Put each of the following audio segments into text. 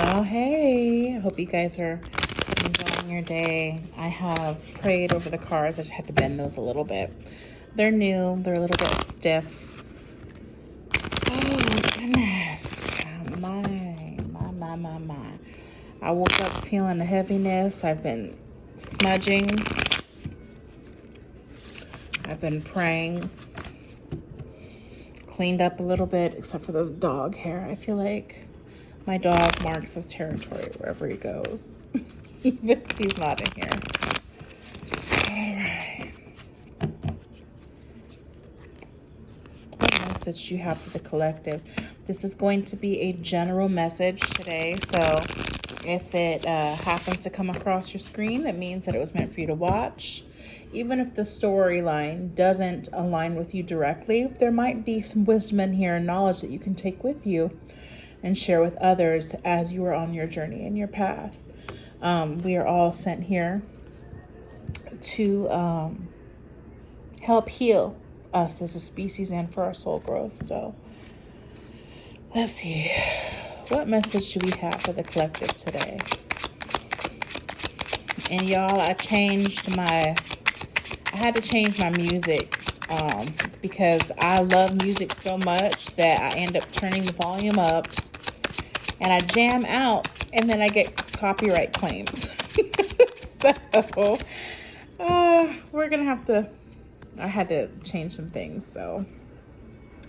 Well, hey, I hope you guys are enjoying your day. I have prayed over the cards. I just had to bend those a little bit. They're new, they're a little bit stiff. Oh, goodness. My. I woke up feeling the heaviness. I've been smudging. I've been praying. Cleaned up a little bit, except for this dog hair. I feel like my dog marks his territory wherever he goes, even if he's not in here. All right. What message do you have for the collective? This is going to be a general message today, so if it happens to come across your screen, it means that it was meant for you to watch. Even if the storyline doesn't align with you directly, there might be some wisdom in here and knowledge that you can take with you and share with others as you are on your journey and your path. We are all sent here to help heal us as a species and for our soul growth. So let's see. What message do we have for the collective today? And y'all, I had to change my music because I love music so much that I end up turning the volume up and I jam out and then I get copyright claims. So we're going to have to, I had to change some things. So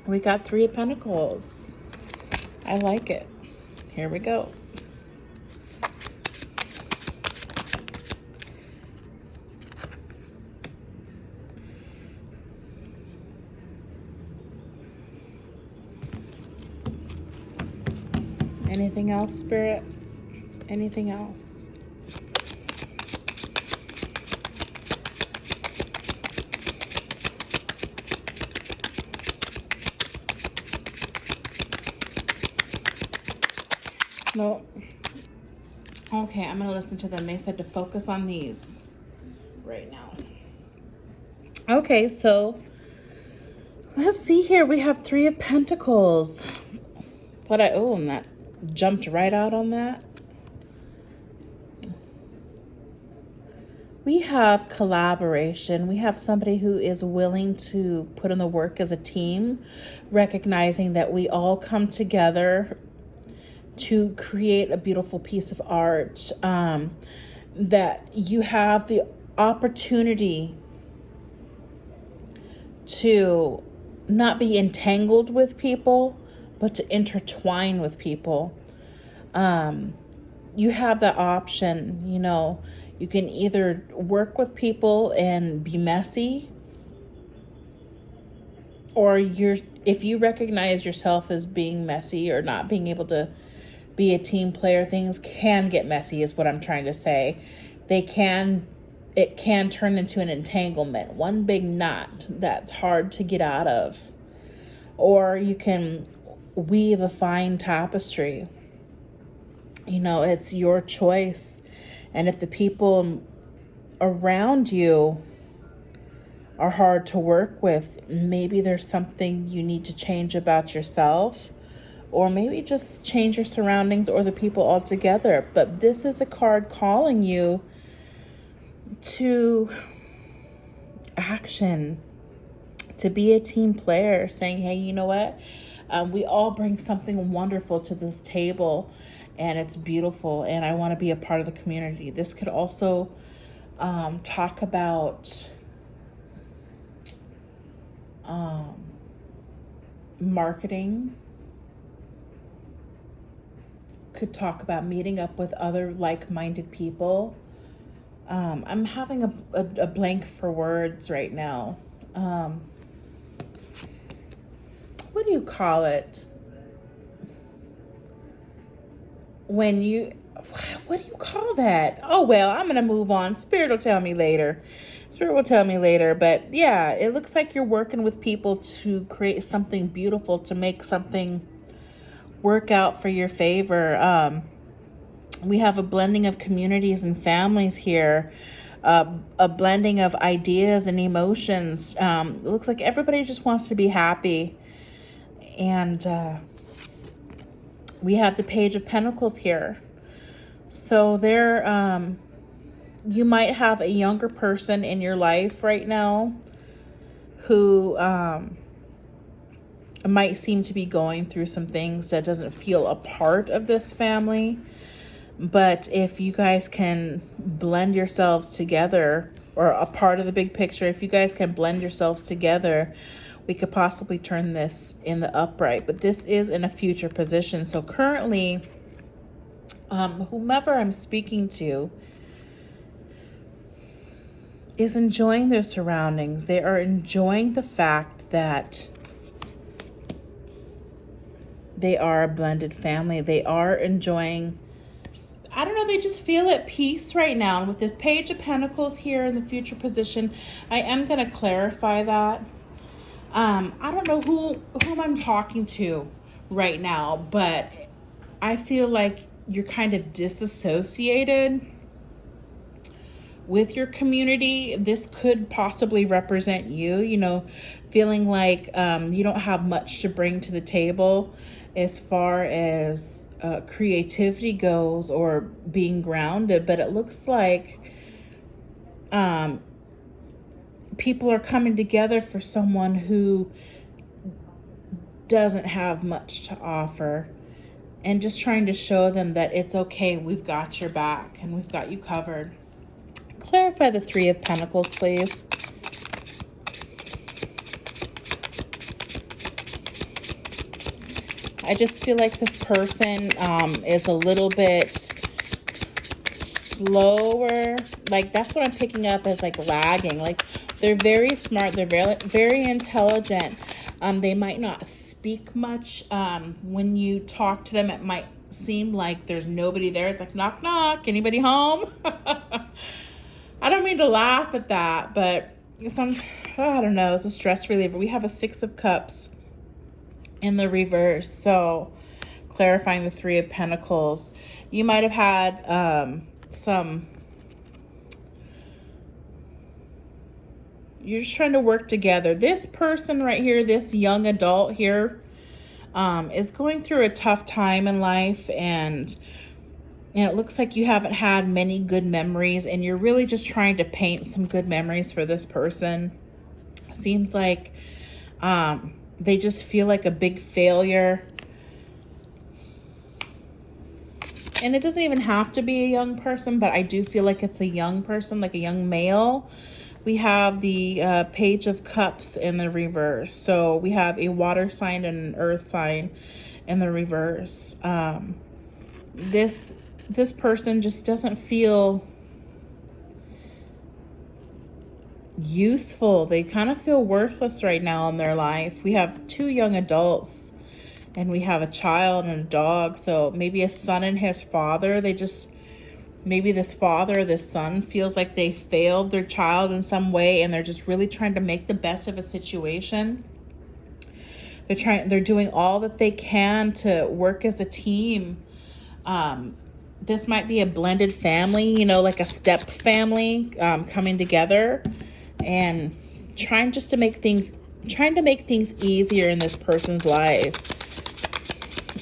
we got 3 of Pentacles. I like it. Here we go. Anything else, Spirit? Anything else? No. Okay, I'm going to listen to them. They said to focus on these right now. Okay, so let's see here. We have 3 of Pentacles. And that jumped right out on that. We have collaboration. We have somebody who is willing to put in the work as a team, recognizing that we all come together to create a beautiful piece of art, that you have the opportunity to not be entangled with people, but to intertwine with people. You have that option, you can either work with people and be messy, or if you recognize yourself as being messy or not being able to be a team player, things can get messy is what I'm trying to say. It can turn into an entanglement, one big knot that's hard to get out of. Or you can weave a fine tapestry. It's your choice. And if the people around you are hard to work with, maybe there's something you need to change about yourself, or maybe just change your surroundings or the people altogether. But this is a card calling you to action, to be a team player, saying, hey, you know what? We all bring something wonderful to this table, and it's beautiful, and I want to be a part of the community. This could also talk about marketing. Could talk about meeting up with other like-minded people. I'm having a blank for words right now. What do you call it? What do you call that? Oh, well, I'm going to move on. Spirit will tell me later. But yeah, it looks like you're working with people to create something beautiful, to make something work out for your favor. We have a blending of communities and families here, a blending of ideas and emotions. It looks like everybody just wants to be happy. And We have the Page of Pentacles here. So you might have a younger person in your life right now who might seem to be going through some things that doesn't feel a part of this family. But if you guys can blend yourselves together, or a part of the big picture, if you guys can blend yourselves together, we could possibly turn this in the upright. But this is in a future position. So currently, whomever I'm speaking to is enjoying their surroundings. They are enjoying the fact that they are a blended family. They are enjoying, I don't know, they just feel at peace right now. And with this Page of Pentacles here in the future position, I am going to clarify that. I don't know whom I'm talking to right now, but I feel like you're kind of disassociated with your community. This could possibly represent you, feeling like you don't have much to bring to the table as far as creativity goes or being grounded. But it looks like people are coming together for someone who doesn't have much to offer, and just trying to show them that it's okay, we've got your back and we've got you covered. Clarify the Three of Pentacles, please. I just feel like this person is a little bit slower. Like, that's what I'm picking up as, like, lagging. Like, they're very smart. They're very, very intelligent. They might not speak much. When you talk to them, it might seem like there's nobody there. It's like, knock, knock. Anybody home? I don't mean to laugh at that, but I don't know. It's a stress reliever. We have a Six of Cups in the reverse. So clarifying the Three of Pentacles. You might have had you're just trying to work together. This person right here, this young adult here, is going through a tough time in life, and it looks like you haven't had many good memories, and you're really just trying to paint some good memories for this person. Seems like they just feel like a big failure. And it doesn't even have to be a young person, but I do feel like it's a young person, like a young male. We have the Page of Cups in the reverse. So we have a water sign and an earth sign in the reverse. This person just doesn't feel useful. They kind of feel worthless right now in their life. We have two young adults, and we have a child and a dog. So maybe a son and his father. Maybe this father or this son feels like they failed their child in some way, and they're just really trying to make the best of a situation. They're doing all that they can to work as a team. This might be a blended family, like a step family, coming together and trying to make things easier in this person's life.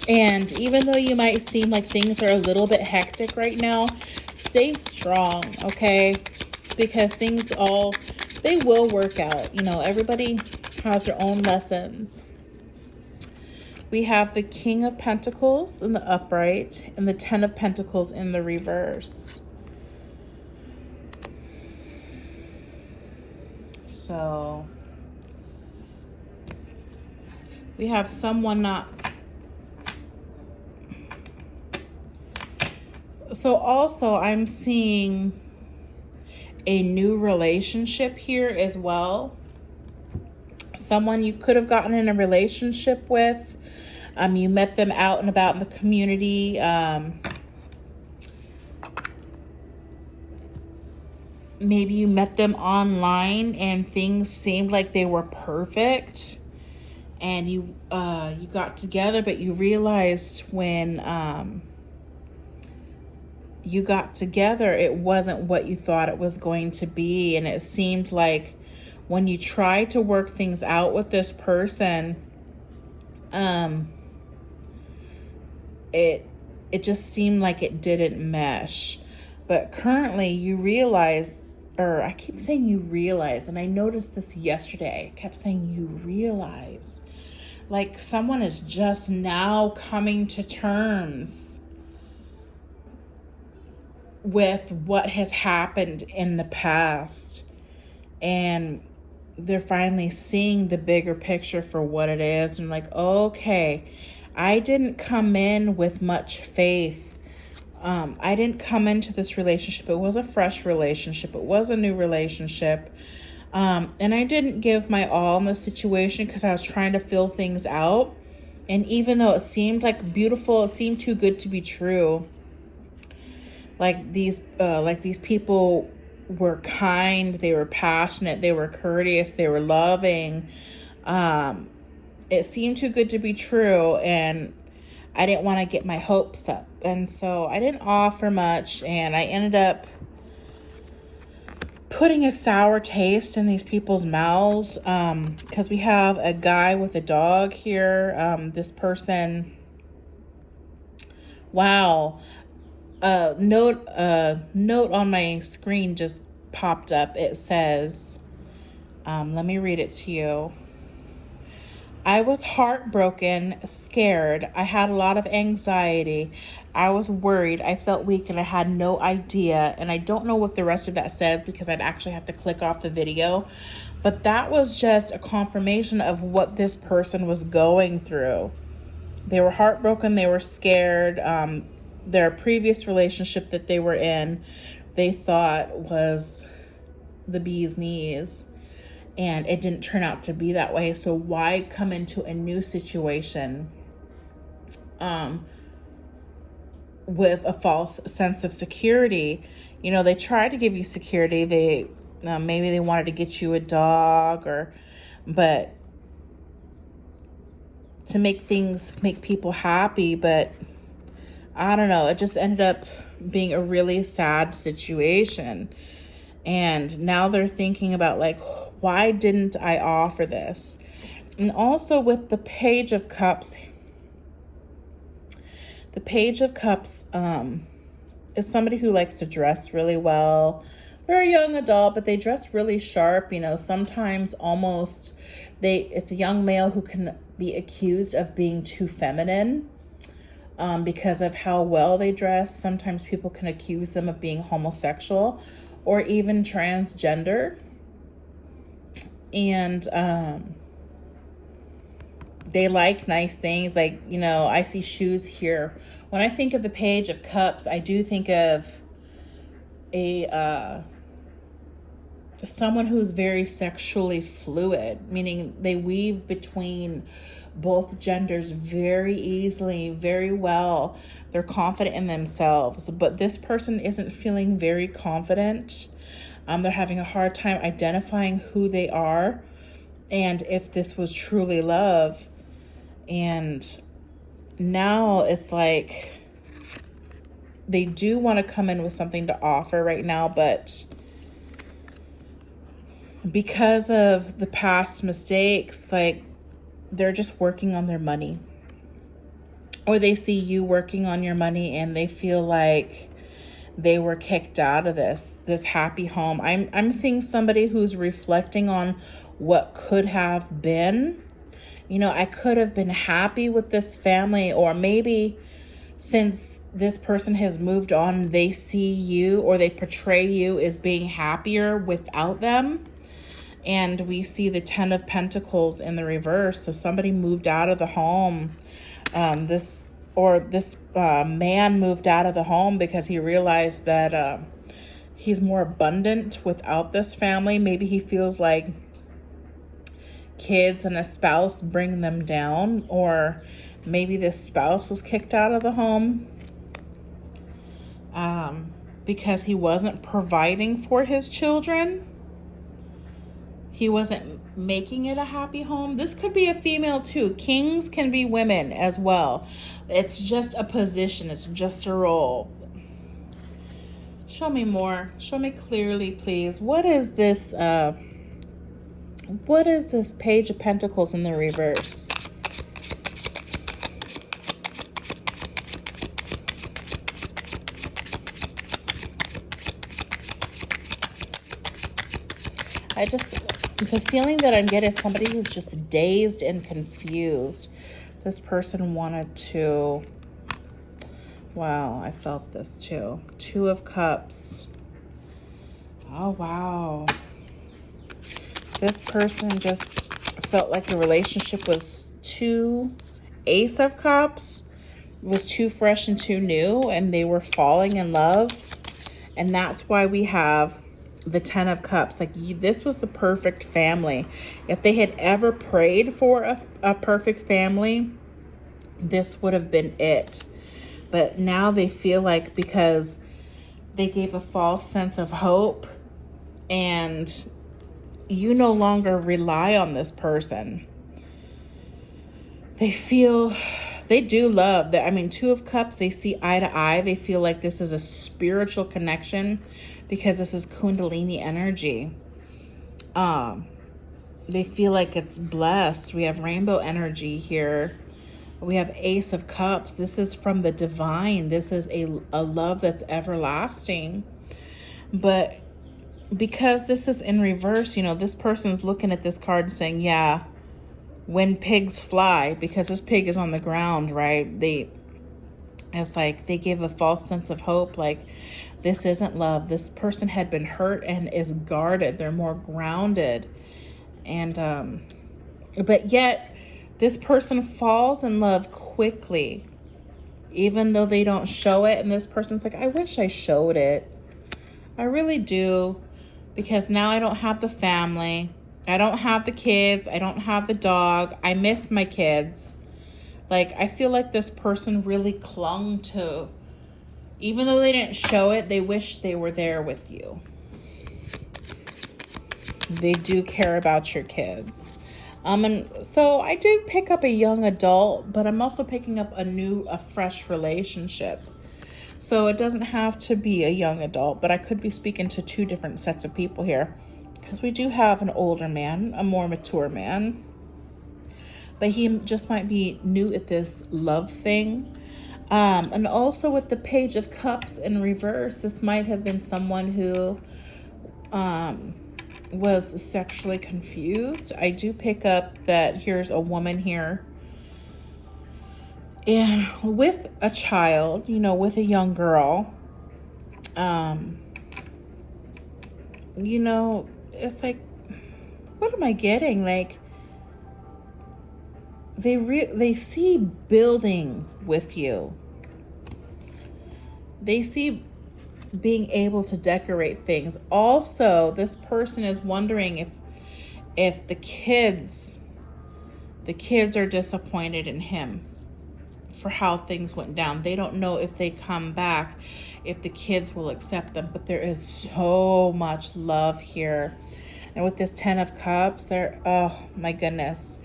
And even though you might seem like things are a little bit hectic right now, stay strong, okay? Because they will work out. Everybody has their own lessons. We have the King of Pentacles in the upright and the Ten of Pentacles in the reverse. So we have someone not... So also I'm seeing a new relationship here as well. Someone you could have gotten in a relationship with. You met them out and about in the community. Maybe you met them online and things seemed like they were perfect. And you got together, but you realized when you got together, it wasn't what you thought it was going to be. And it seemed like when you tried to work things out with this person, it just seemed like it didn't mesh. But currently you realize, or I keep saying you realize, and I noticed this yesterday. I kept saying you realize. Like someone is just now coming to terms with what has happened in the past. And they're finally seeing the bigger picture for what it is. And like, okay, I didn't come in with much faith. I didn't come into this relationship. It was a fresh relationship. It was a new relationship. And I didn't give my all in the situation because I was trying to fill things out. And even though it seemed like beautiful, it seemed too good to be true. Like these people were kind, they were passionate, they were courteous, they were loving. It seemed too good to be true, and I didn't want to get my hopes up. And so I didn't offer much, and I ended up putting a sour taste in these people's mouths, because we have a guy with a dog here. This person, wow. Note on my screen just popped up. It says, let me read it to you. I was heartbroken, scared. I had a lot of anxiety. I was worried. I felt weak and I had no idea. And I don't know what the rest of that says because I'd actually have to click off the video. But that was just a confirmation of what this person was going through. They were heartbroken. They were scared. Their previous relationship that they were in, they thought was the bee's knees. And it didn't turn out to be that way. So why come into a new situation with a false sense of security? You know, they tried to give you security. They maybe they wanted to get you a dog, but to make people happy. But I don't know. It just ended up being a really sad situation. And now they're thinking about like, why didn't I offer this? And also with the Page of Cups, the Page of Cups is somebody who likes to dress really well. They're a young adult, but they dress really sharp. You know, sometimes almost it's a young male who can be accused of being too feminine because of how well they dress. Sometimes people can accuse them of being homosexual or even transgender. And they like nice things. Like, you know, I see shoes here. When I think of the Page of Cups, I do think of someone who's very sexually fluid, meaning they weave between both genders very easily, very well. They're confident in themselves, but this person isn't feeling very confident. They're having a hard time identifying who they are and if this was truly love. And now it's like they do want to come in with something to offer right now, but because of the past mistakes, like they're just working on their money. Or they see you working on your money and they feel like they were kicked out of this happy home. I'm seeing somebody who's reflecting on what could have been. You know, I could have been happy with this family, or maybe since this person has moved on, they see you or they portray you as being happier without them. And we see the 10 of Pentacles in the reverse. So somebody moved out of the home. This man moved out of the home because he realized that he's more abundant without this family. Maybe he feels like kids and a spouse bring them down, or maybe this spouse was kicked out of the home because he wasn't providing for his children. He wasn't making it a happy home. This could be a female too. Kings can be women as well. It's just a position. It's just a role. Show me more. Show me clearly, please. What is this? What is this Page of Pentacles in the reverse? The feeling that I'm getting is somebody who's just dazed and confused. This person wanted to, wow, I felt this too. 2 of Cups. Oh, wow. This person just felt like the relationship was too, Ace of Cups was too fresh and too new, and they were falling in love. And that's why we have the 10 of Cups. Like, this was the perfect family. If they had ever prayed for a perfect family, this would have been it. But now they feel like, because they gave a false sense of hope, and you no longer rely on this person. They do love that. I mean, 2 of Cups, they see eye to eye. They feel like this is a spiritual connection because this is Kundalini energy. They feel like it's blessed. We have rainbow energy here. We have Ace of Cups. This is from the divine. This is a love that's everlasting. But because this is in reverse, this person's looking at this card and saying, yeah, when pigs fly, because this pig is on the ground, right? It's like they give a false sense of hope. Like, this isn't love. This person had been hurt and is guarded. They're more grounded. And, but yet this person falls in love quickly, even though they don't show it. And this person's like, I wish I showed it. I really do. Because now I don't have the family. I don't have the kids. I don't have the dog. I miss my kids. Like, I feel like this person really clung to, even though they didn't show it, they wish they were there with you. They do care about your kids. And so I did pick up a young adult, but I'm also picking up a fresh relationship. So it doesn't have to be a young adult, but I could be speaking to 2 different sets of people here, because we do have an older man, a more mature man, but he just might be new at this love thing. And also with the Page of Cups in reverse, this might have been someone who was sexually confused. I do pick up that here's a woman here, and with a child, with a young girl, it's like, what am I getting? Like, they see building with you. They see being able to decorate things. Also, this person is wondering if the kids are disappointed in him for how things went down. They don't know if they come back, if the kids will accept them, but there is so much love here. And with this 10 of Cups, oh my goodness.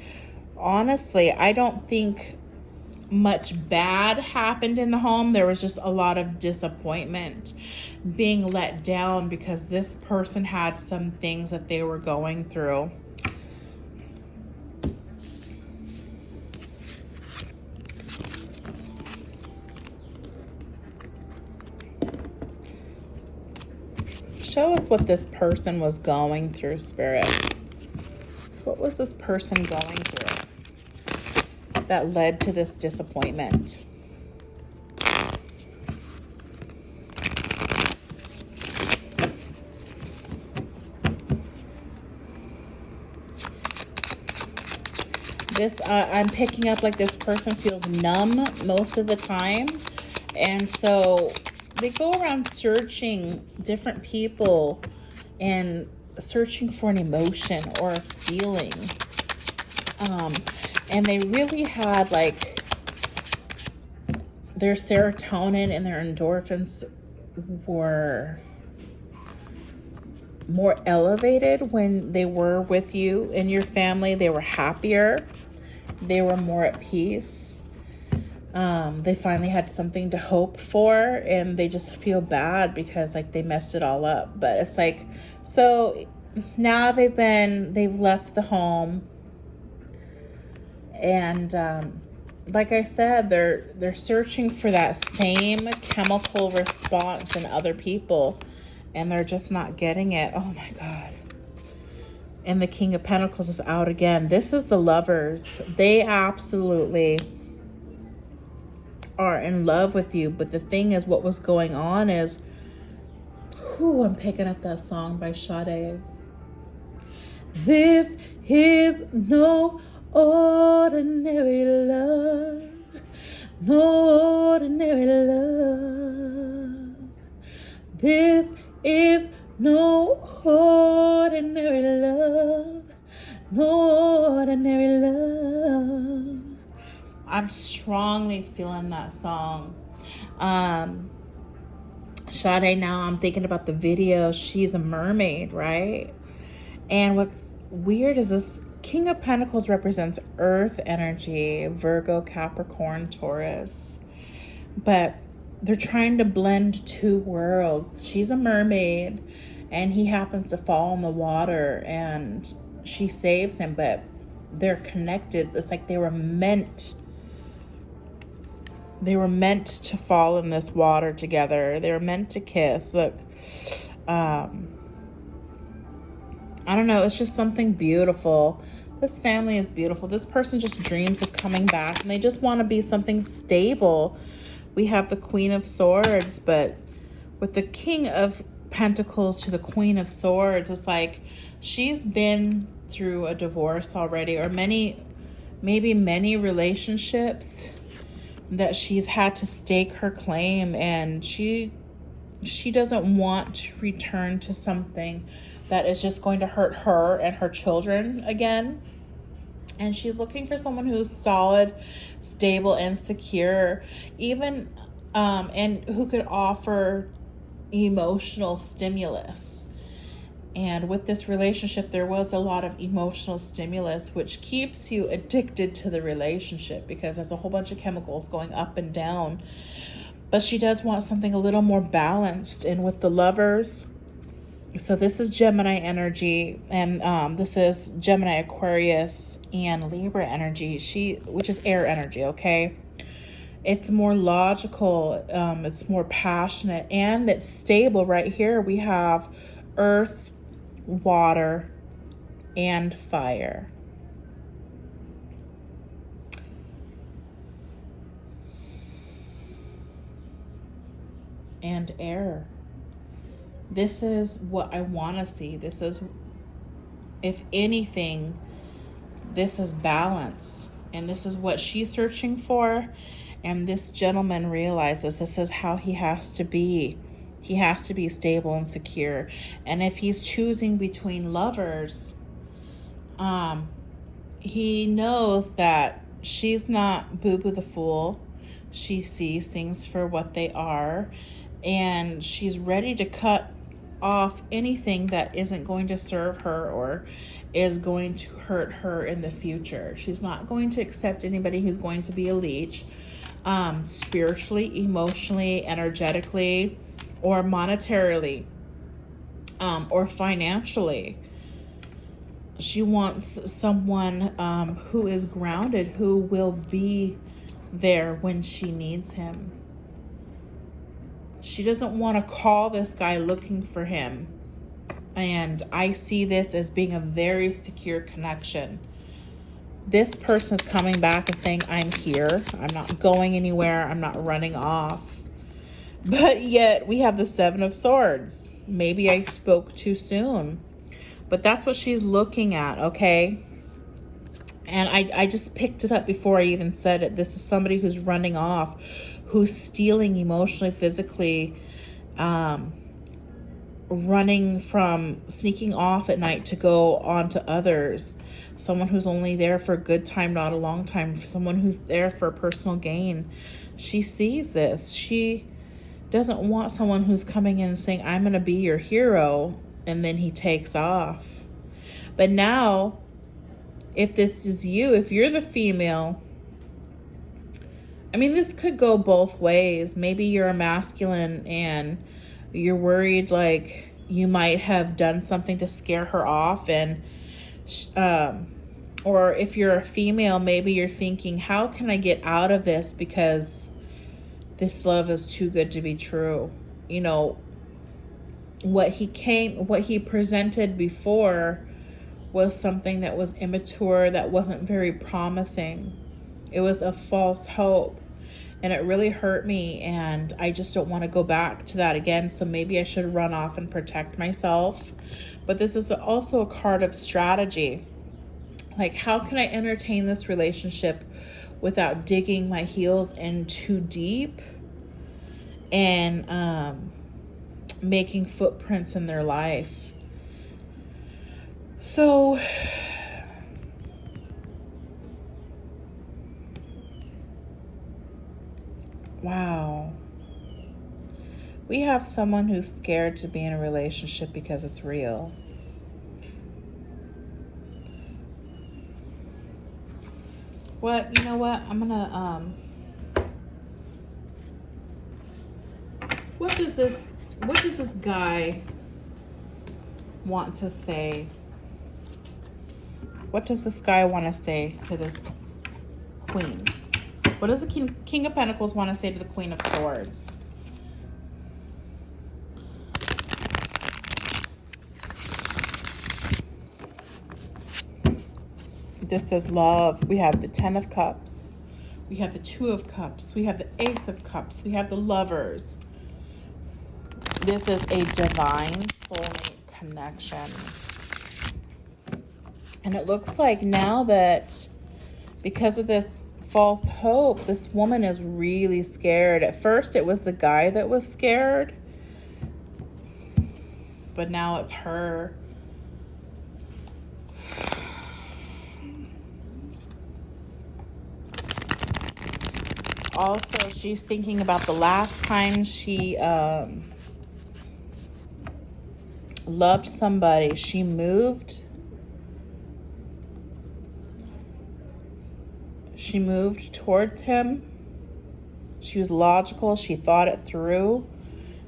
Honestly, I don't think much bad happened in the home. There was just a lot of disappointment, being let down, because this person had some things that they were going through. Show us what this person was going through, Spirit. What was this person going through that led to this disappointment? I'm picking up like this person feels numb most of the time. And so they go around searching different people and searching for an emotion or a feeling. And they really had like their serotonin and their endorphins were more elevated when they were with you and your family. They were happier. They were more at peace. They finally had something to hope for, and they just feel bad because like they messed it all up. But it's like, so now they've left the home, and like I said, they're searching for that same chemical response in other people, and they're just not getting it. Oh my God. And the King of Pentacles is out again. This is the Lovers. They absolutely are in love with you. But the thing is, what was going on is, I'm picking up that song by Sade. This is no ordinary love. No ordinary love. This is no ordinary love. No ordinary love. I'm strongly feeling that song. Sade, now I'm thinking about the video. She's a mermaid, right? And what's weird is this King of Pentacles represents earth energy, Virgo, Capricorn, Taurus. But they're trying to blend two worlds. She's a mermaid and he happens to fall in the water and she saves him, but they're connected. It's like they were meant to fall in this water together. They were meant to kiss. Look, I don't know. It's just something beautiful. This family is beautiful. This person just dreams of coming back and they just want to be something stable. We have the Queen of Swords, but with the King of Pentacles to the Queen of Swords, it's like she's been through a divorce already, or maybe many relationships that she's had to stake her claim, and she doesn't want to return to something that is just going to hurt her and her children again. And she's looking for someone who's solid, stable, and secure, even and who could offer emotional stimulus. And with this relationship, there was a lot of emotional stimulus, which keeps you addicted to the relationship because there's a whole bunch of chemicals going up and down. But she does want something a little more balanced. And with the Lovers, so this is Gemini energy, and this is Gemini, Aquarius, and Libra energy, which is air energy, okay? It's more logical, it's more passionate, and it's stable. Right here we have earth, water, and fire. And air. This is what I want to see. This is, if anything, this is balance. And this is what she's searching for. And this gentleman realizes this is how he has to be. He has to be stable and secure. And if he's choosing between lovers, he knows that she's not Boo Boo the Fool. She sees things for what they are. And she's ready to cut off anything that isn't going to serve her or is going to hurt her in the future. She's not going to accept anybody who's going to be a leech, spiritually, emotionally, energetically, or monetarily, or financially. She wants someone who is grounded, who will be there when she needs him. She doesn't want to call this guy looking for him. And I see this as being a very secure connection. This person is coming back and saying, I'm here. I'm not going anywhere. I'm not running off. But yet we have the Seven of Swords. Maybe I spoke too soon. But that's what she's looking at, okay? And I just picked it up before I even said it. This is somebody who's running off, who's stealing emotionally, physically, running from, sneaking off at night to go on to others. Someone who's only there for a good time, not a long time. Someone who's there for personal gain. She sees this. She doesn't want someone who's coming in and saying, I'm going to be your hero, and then he takes off. But now, if this is you, if you're the female, I mean, this could go both ways. Maybe you're a masculine and you're worried like you might have done something to scare her off, and or if you're a female, maybe you're thinking, how can I get out of this because this love is too good to be true. You know, what he presented before was something that was immature, that wasn't very promising. It was a false hope. And it really hurt me, and I just don't want to go back to that again. So maybe I should run off and protect myself. But this is also a card of strategy. Like, how can I entertain this relationship without digging my heels in too deep and making footprints in their life? So wow. We have someone who's scared to be in a relationship because it's real. What? You know what? I'm gonna, what does this guy want to say? What does this guy want to say to this queen? What does the King of Pentacles want to say to the Queen of Swords? This says love. We have the 10 of Cups. We have the 2 of Cups. We have the Ace of Cups. We have the Lovers. This is a divine soulmate connection. And it looks like now that because of this false hope, this woman is really scared. At first, it was the guy that was scared, but now it's her. Also, she's thinking about the last time she loved somebody. She moved. She moved towards him. She was logical. She thought it through.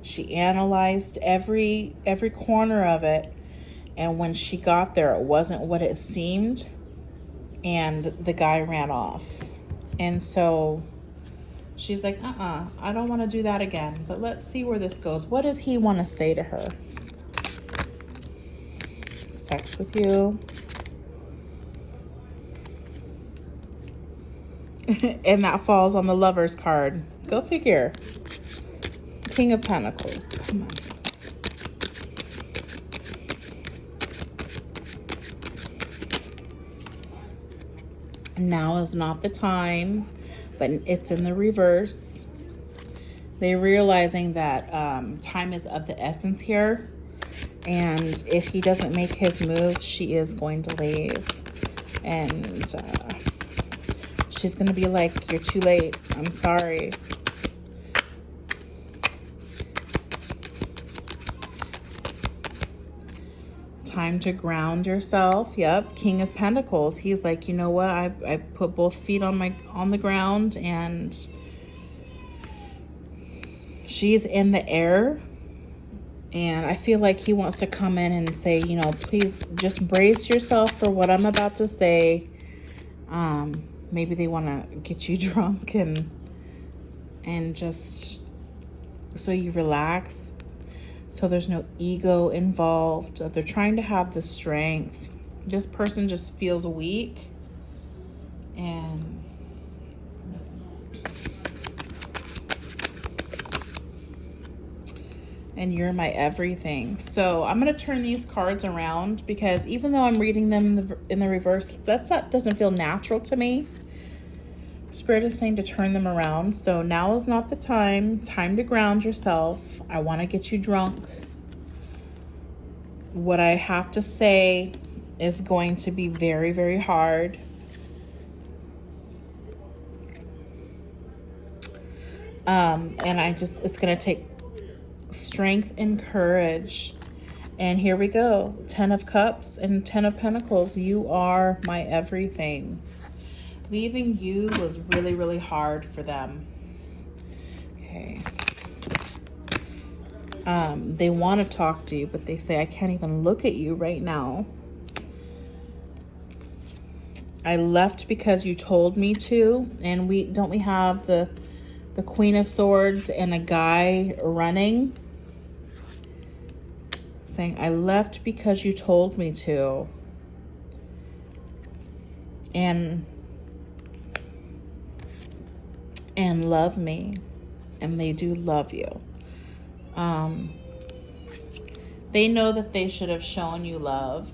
She analyzed every corner of it. And when she got there, it wasn't what it seemed. And the guy ran off. And so she's like, I don't want to do that again. But let's see where this goes. What does he want to say to her? Sex with you. And that falls on the Lovers card. Go figure. King of Pentacles. Come on. Now is not the time, but it's in the reverse. They're realizing that time is of the essence here. And if he doesn't make his move, she is going to leave. And she's going to be like, you're too late. I'm sorry. Time to ground yourself. Yep, King of Pentacles. He's like, you know what? I put both feet on the ground, and she's in the air. And I feel like he wants to come in and say, you know, please just brace yourself for what I'm about to say. Maybe they want to get you drunk and just so you relax. So there's no ego involved. They're trying to have the strength. This person just feels weak. And you're my everything. So I'm going to turn these cards around, because even though I'm reading them in the reverse, doesn't feel natural to me. Spirit is saying to turn them around. So now is not the time. Time to ground yourself. I want to get you drunk. What I have to say is going to be very, very hard. And it's going to take strength and courage. And here we go. 10 of Cups and 10 of Pentacles. You are my everything. Leaving you was really, really hard for them. Okay. They want to talk to you, but they say, I can't even look at you right now. I left because you told me to. And we have the Queen of Swords and a guy running, saying, I left because you told me to. and love me, and they do love you. They know that they should have shown you love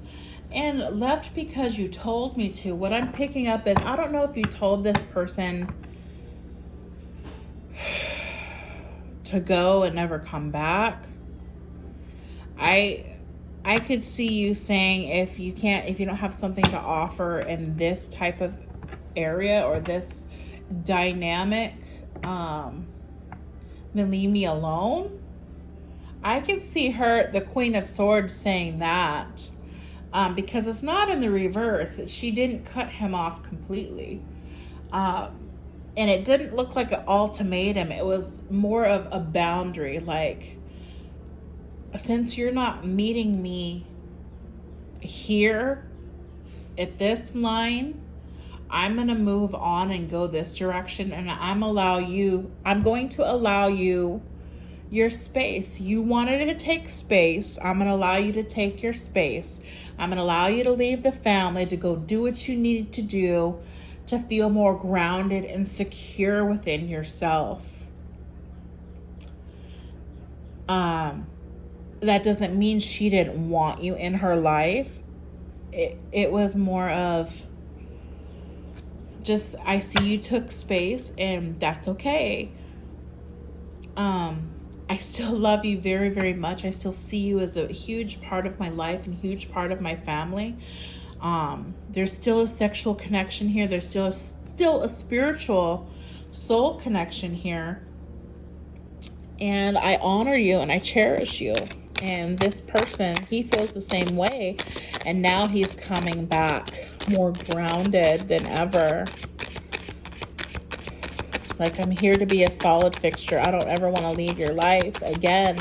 and left because you told me to. What I'm picking up is, I don't know if you told this person to go and never come back. I could see you saying, if you don't have something to offer in this type of area or this dynamic, then leave me alone. I can see her, the Queen of Swords, saying that, because it's not in the reverse. She didn't cut him off completely. And it didn't look like an ultimatum. It was more of a boundary. Like, since you're not meeting me here at this line, I'm going to move on and go this direction. And I'm going to allow you your space. You wanted to take space. I'm going to allow you to take your space. I'm going to allow you to leave the family to go do what you needed to do to feel more grounded and secure within yourself. That doesn't mean she didn't want you in her life. It was more of just, I see you took space, and that's okay. I still love you very, very much. I still see you as a huge part of my life and huge part of my family. There's still a sexual connection here. There's still a spiritual soul connection here. And I honor you and I cherish you. And this person, he feels the same way. And now he's coming back more grounded than ever. Like, I'm here to be a solid fixture. I don't ever want to leave your life again.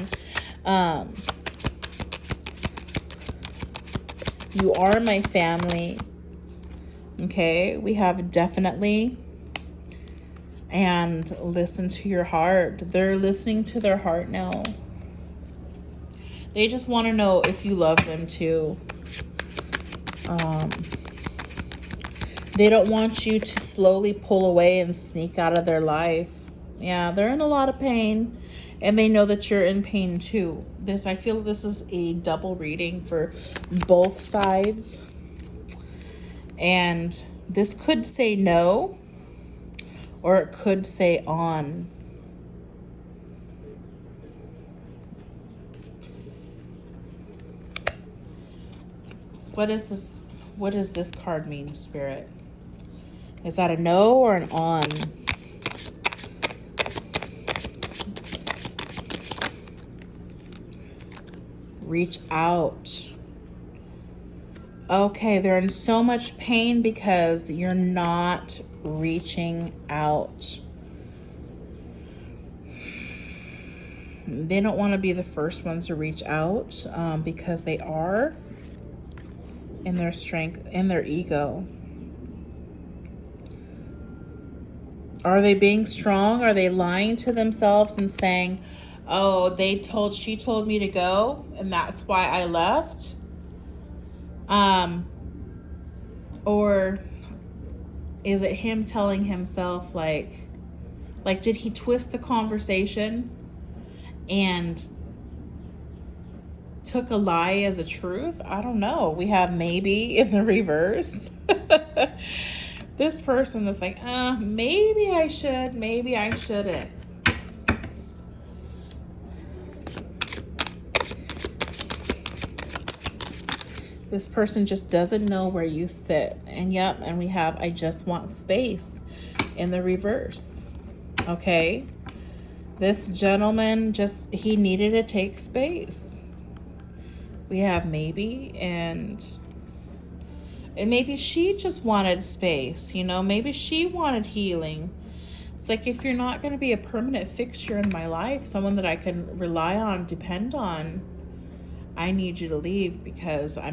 You are my family. Okay? We have definitely. And listen to your heart. They're listening to their heart now. They just want to know if you love them too. They don't want you to slowly pull away and sneak out of their life. Yeah, they're in a lot of pain, and they know that you're in pain too. I feel this is a double reading for both sides. And this could say no, or it could say on. What does this card mean, Spirit? Is that a no or an on? Reach out. Okay, they're in so much pain because you're not reaching out. They don't want to be the first ones to reach out, because they are in their strength, in their ego. Are they being strong? Are they lying to themselves and saying, oh, she told me to go and that's why I left? Or is it him telling himself, like did he twist the conversation and took a lie as a truth? I don't know. We have maybe in the reverse. This person is like, maybe I should, maybe I shouldn't. This person just doesn't know where you sit. And yep, and we have, I just want space in the reverse. Okay? This gentleman he needed to take space. We have maybe, and maybe she just wanted space, maybe she wanted healing. It's like, if you're not going to be a permanent fixture in my life, someone that I can rely on, depend on, I need you to leave, because I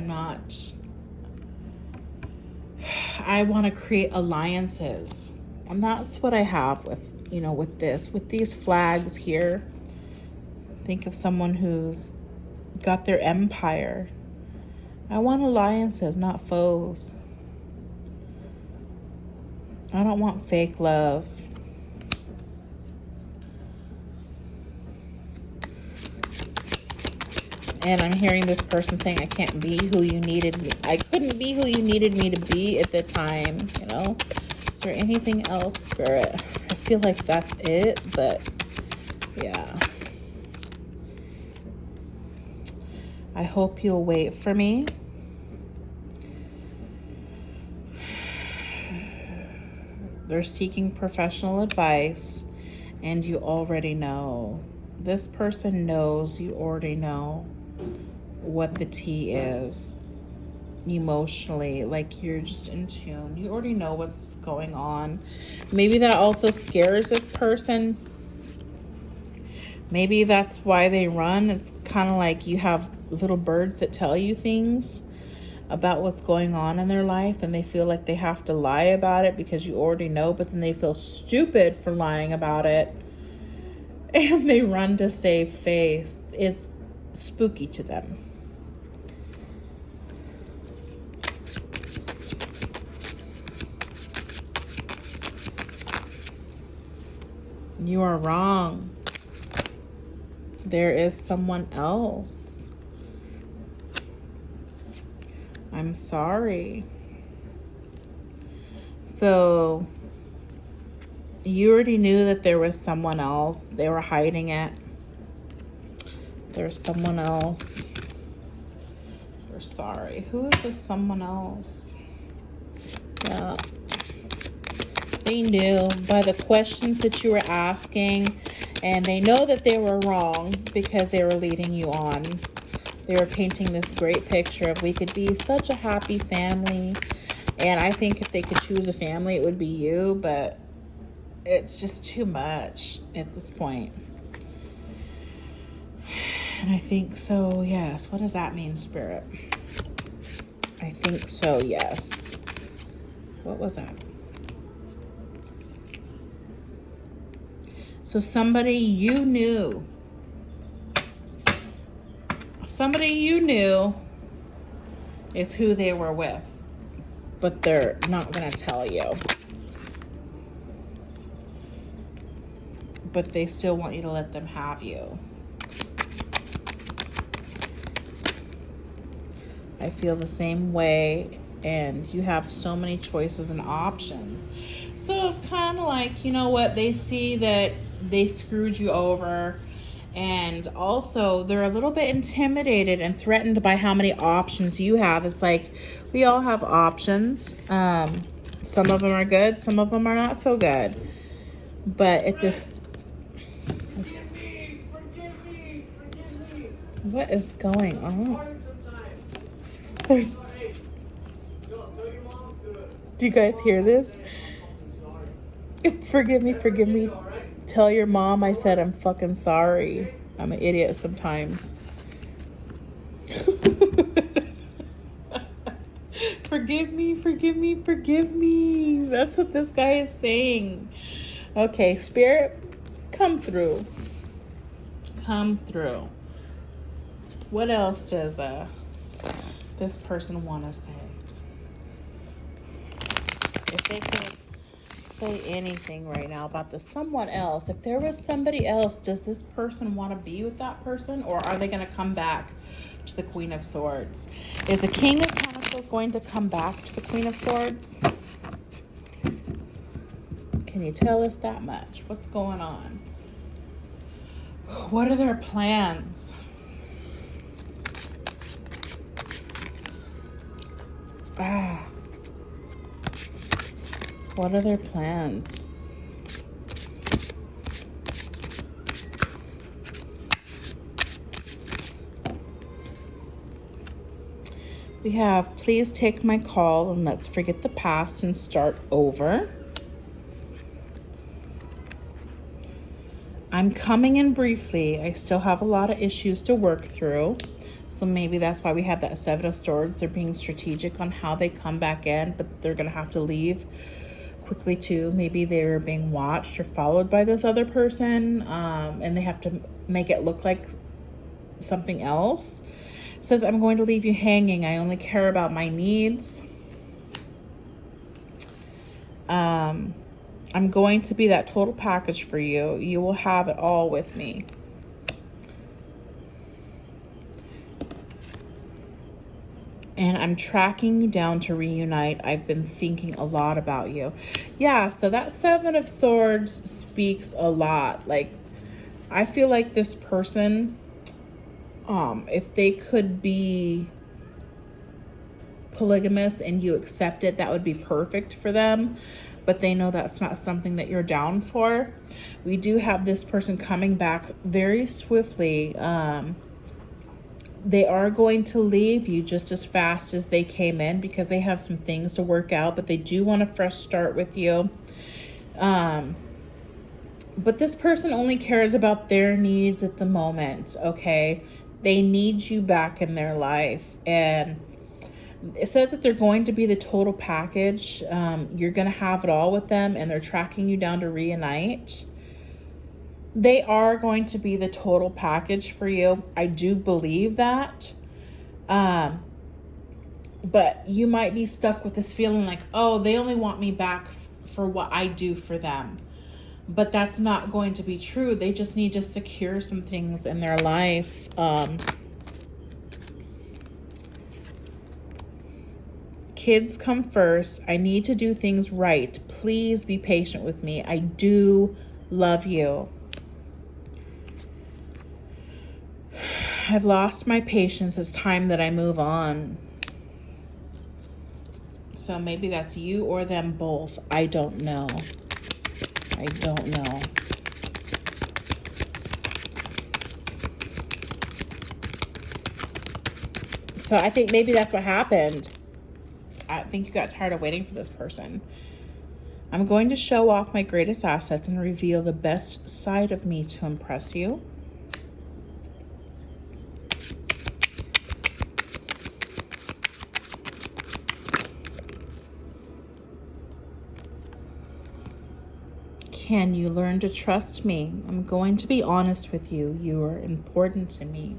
want to create alliances. And that's what I have with, with these flags here. Think of someone who's got their empire. I want alliances, not foes. I don't want fake love. And I'm hearing this person saying, I can't be who you needed me. I couldn't be who you needed me to be at the time, you know? Is there anything else, Spirit? I feel like that's it, but yeah. I hope you'll wait for me. They're seeking professional advice, and you already know. This person knows you already know what the tea is emotionally. Like, you're just in tune. You already know what's going on. Maybe that also scares this person. Maybe that's why they run. It's kind of like you have little birds that tell you things about what's going on in their life, and they feel like they have to lie about it because you already know, but then they feel stupid for lying about it, and they run to save face. It's spooky to them. You are wrong. There is someone else. I'm sorry. So you already knew that there was someone else. They were hiding it. There's someone else. You're sorry. Who is this someone else? Yeah. They knew by the questions that you were asking, and they know that they were wrong because they were leading you on. They were painting this great picture of we could be such a happy family. And I think if they could choose a family, it would be you, but it's just too much at this point. And I think so, yes. What does that mean, Spirit? I think so, yes. What was that? So somebody you knew is who they were with, but they're not going to tell you. But they still want you to let them have you. I feel the same way, and you have so many choices and options. So it's kind of like, you know what, they see that they screwed you over. And also, they're a little bit intimidated and threatened by how many options you have. It's like, we all have options. Some of them are good. Some of them are not so good. But at this... Forgive me. What is going on? There's... Do you guys hear this? Forgive me. Tell your mom I said I'm fucking sorry. I'm an idiot sometimes. Forgive me. That's what this guy is saying. Okay, Spirit, come through. What else does this person want to say? If they could say anything right now about the someone else, if there was somebody else, does this person want to be with that person, or are they going to come back to the Queen of Swords? Is the King of Pentacles going to come back to the Queen of Swords? Can you tell us that much? What's going on? What are their plans? What are their plans? We have, please take my call and let's forget the past and start over. I'm coming in briefly. I still have a lot of issues to work through. So maybe that's why we have that Seven of Swords. They're being strategic on how they come back in, but they're going to have to leave quickly too. Maybe they're being watched or followed by this other person, and they have to make it look like something else. It says, I'm going to leave you hanging. I only care about my needs. I'm going to be that total package for you. You will have it all with me. And I'm tracking you down to reunite. I've been thinking a lot about you. Yeah, so that Seven of Swords speaks a lot. Like, I feel like this person, if they could be polygamous and you accept it, that would be perfect for them. But they know that's not something that you're down for. We do have this person coming back very swiftly. They are going to leave you just as fast as they came in because they have some things to work out, but they do want a fresh start with you. But this person only cares about their needs at the moment, okay? They need you back in their life. And it says that they're going to be the total package. You're going to have it all with them, and they're tracking you down to reunite. They are going to be the total package for you. I do believe that. But you might be stuck with this feeling like, oh, they only want me back for what I do for them. But that's not going to be true. They just need to secure some things in their life. Kids come first. I need to do things right. Please be patient with me. I do love you. I've lost my patience. It's time that I move on. So maybe that's you or them both. I don't know. I don't know. So I think maybe that's what happened. I think you got tired of waiting for this person. I'm going to show off my greatest assets and reveal the best side of me to impress you. Can you learn to trust me? I'm going to be honest with you. You are important to me.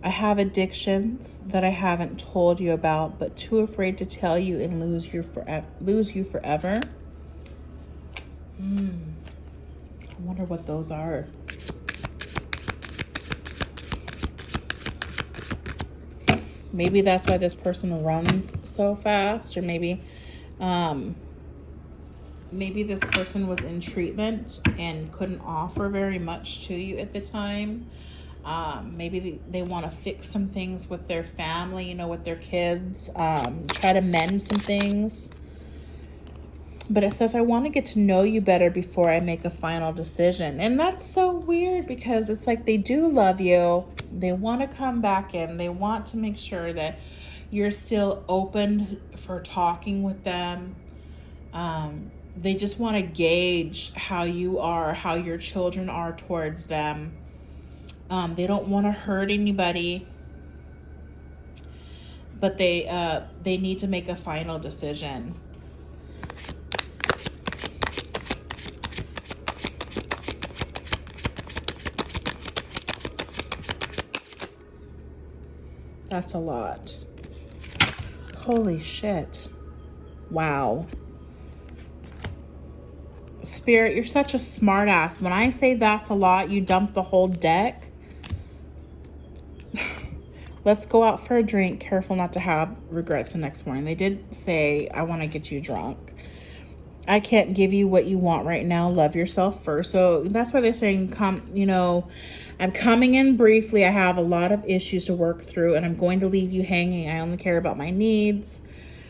I have addictions that I haven't told you about, but too afraid to tell you and lose you forever. I wonder what those are. Maybe that's why this person runs so fast, or maybe this person was in treatment and couldn't offer very much to you at the time. Maybe they want to fix some things with their family, with their kids, try to mend some things. But it says, I want to get to know you better before I make a final decision. And that's so weird because it's like they do love you. They want to come back in. They want to make sure that you're still open for talking with them. They just want to gauge how you are, how your children are towards them. They don't want to hurt anybody, but they need to make a final decision. That's a lot. Holy shit. Wow. Spirit, you're such a smart ass. When I say that's a lot, you dump the whole deck. Let's go out for a drink. Careful not to have regrets the next morning. They did say, I want to get you drunk. I can't give you what you want right now. Love yourself first. So that's why they're saying, I'm coming in briefly. I have a lot of issues to work through and I'm going to leave you hanging. I only care about my needs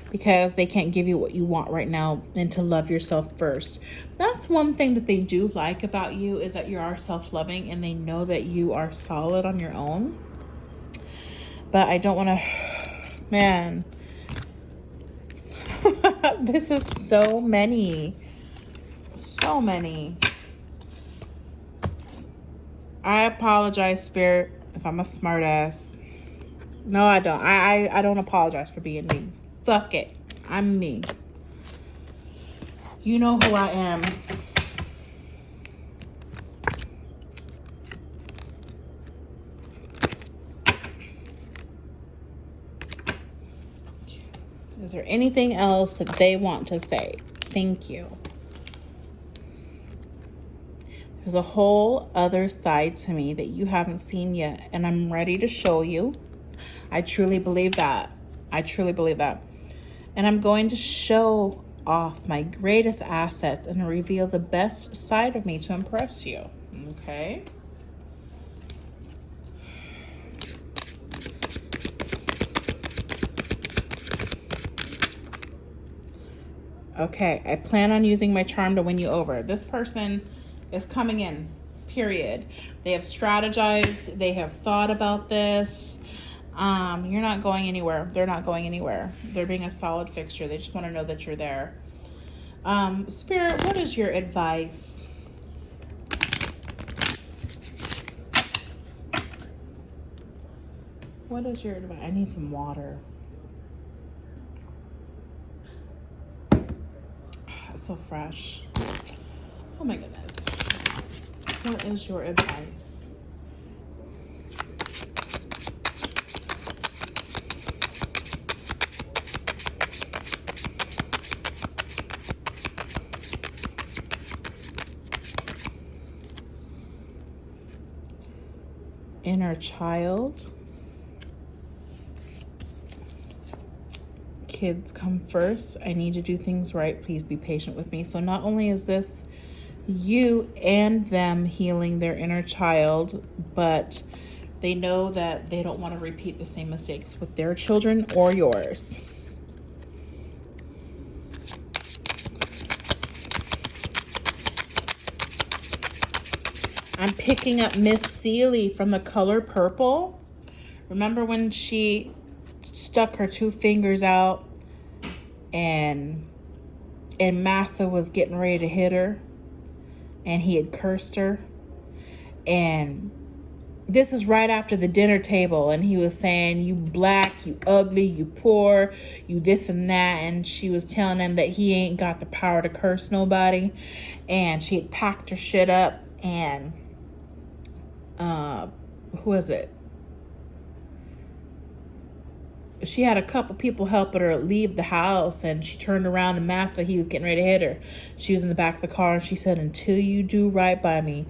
because they can't give you what you want right now, and to love yourself first. That's one thing that they do like about you, is that you are self-loving and they know that you are solid on your own. But I don't want to, man, this is so many. I apologize, Spirit, if I'm a smart ass. No, I don't. I don't apologize for being me. Fuck it. I'm me. You know who I am. there anything else that they want to say? Thank you. There's a whole other side to me that you haven't seen yet, and I'm ready to show you. I truly believe that. I truly believe that. And I'm going to show off my greatest assets and reveal the best side of me to impress you. Okay? Okay, I plan on using my charm to win you over. This person is coming in, period. They have strategized. They have thought about this. You're not going anywhere. They're not going anywhere. They're being a solid fixture. They just want to know that you're there. Spirit, what is your advice? What is your advice? I need some water. It's so fresh. Oh my goodness. What is your advice? Inner child. Kids come first. I need to do things right. Please be patient with me. So not only is this you and them healing their inner child, but they know that they don't want to repeat the same mistakes with their children or yours. I'm picking up Miss Seeley from the color purple. Remember when she stuck her two fingers out and Massa was getting ready to hit her and he had cursed her? And this is right after the dinner table, and he was saying, you black, you ugly, you poor, you this and that, and she was telling him that he ain't got the power to curse nobody. And she had packed her shit up, and who was it? She had a couple people helping her leave the house, and she turned around and Massa, he was getting ready to hit her. She was in the back of the car, and she said, until you do right by me,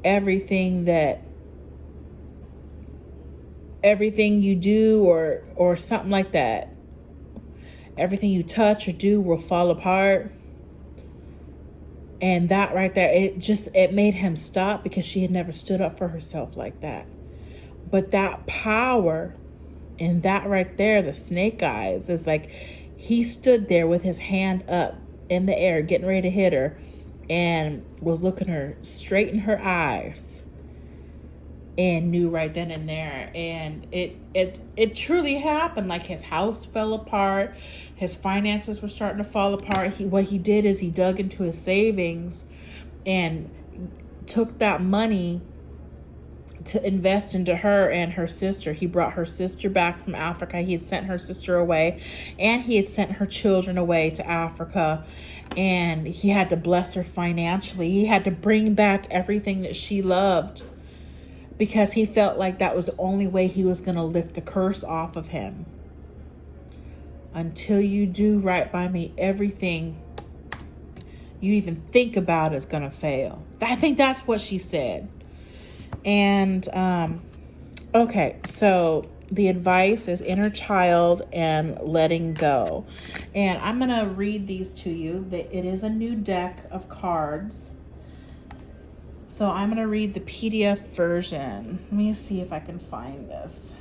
everything you do or something like that, everything you touch or do will fall apart. And that right there, it made him stop, because she had never stood up for herself like that. But that power and that right there, the snake eyes, is like he stood there with his hand up in the air, getting ready to hit her, and was looking her straight in her eyes, and knew right then and there. And it truly happened. Like, his house fell apart, his finances were starting to fall apart. What he did is he dug into his savings and took that money to invest into her and her sister. He brought her sister back from Africa. He had sent her sister away, and he had sent her children away to Africa, and he had to bless her financially. He had to bring back everything that she loved, because he felt like that was the only way he was going to lift the curse off of him. Until you do right by me, everything you even think about is going to fail. I think that's what she said. And, okay, so the advice is inner child and letting go. And I'm going to read these to you. It is a new deck of cards. So I'm going to read the PDF version. Let me see if I can find this.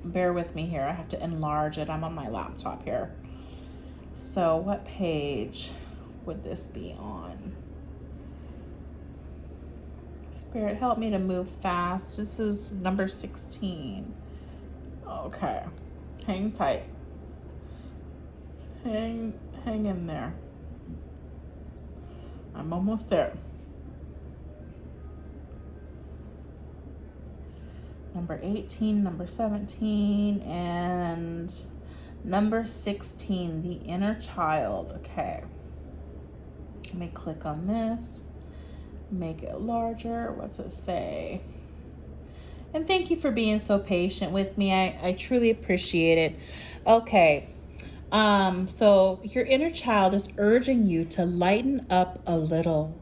Bear with me here. I have to enlarge it. I'm on my laptop here. So what page would this be on? Spirit, help me to move fast. This is number 16. Okay. Hang tight. Hang in there. I'm almost there. Number 18, number 17, and number 16, the inner child. Okay. Let me click on this. Make it larger. What's it say? And thank you for being so patient with me. I truly appreciate it. Okay. So your inner child is urging you to lighten up a little.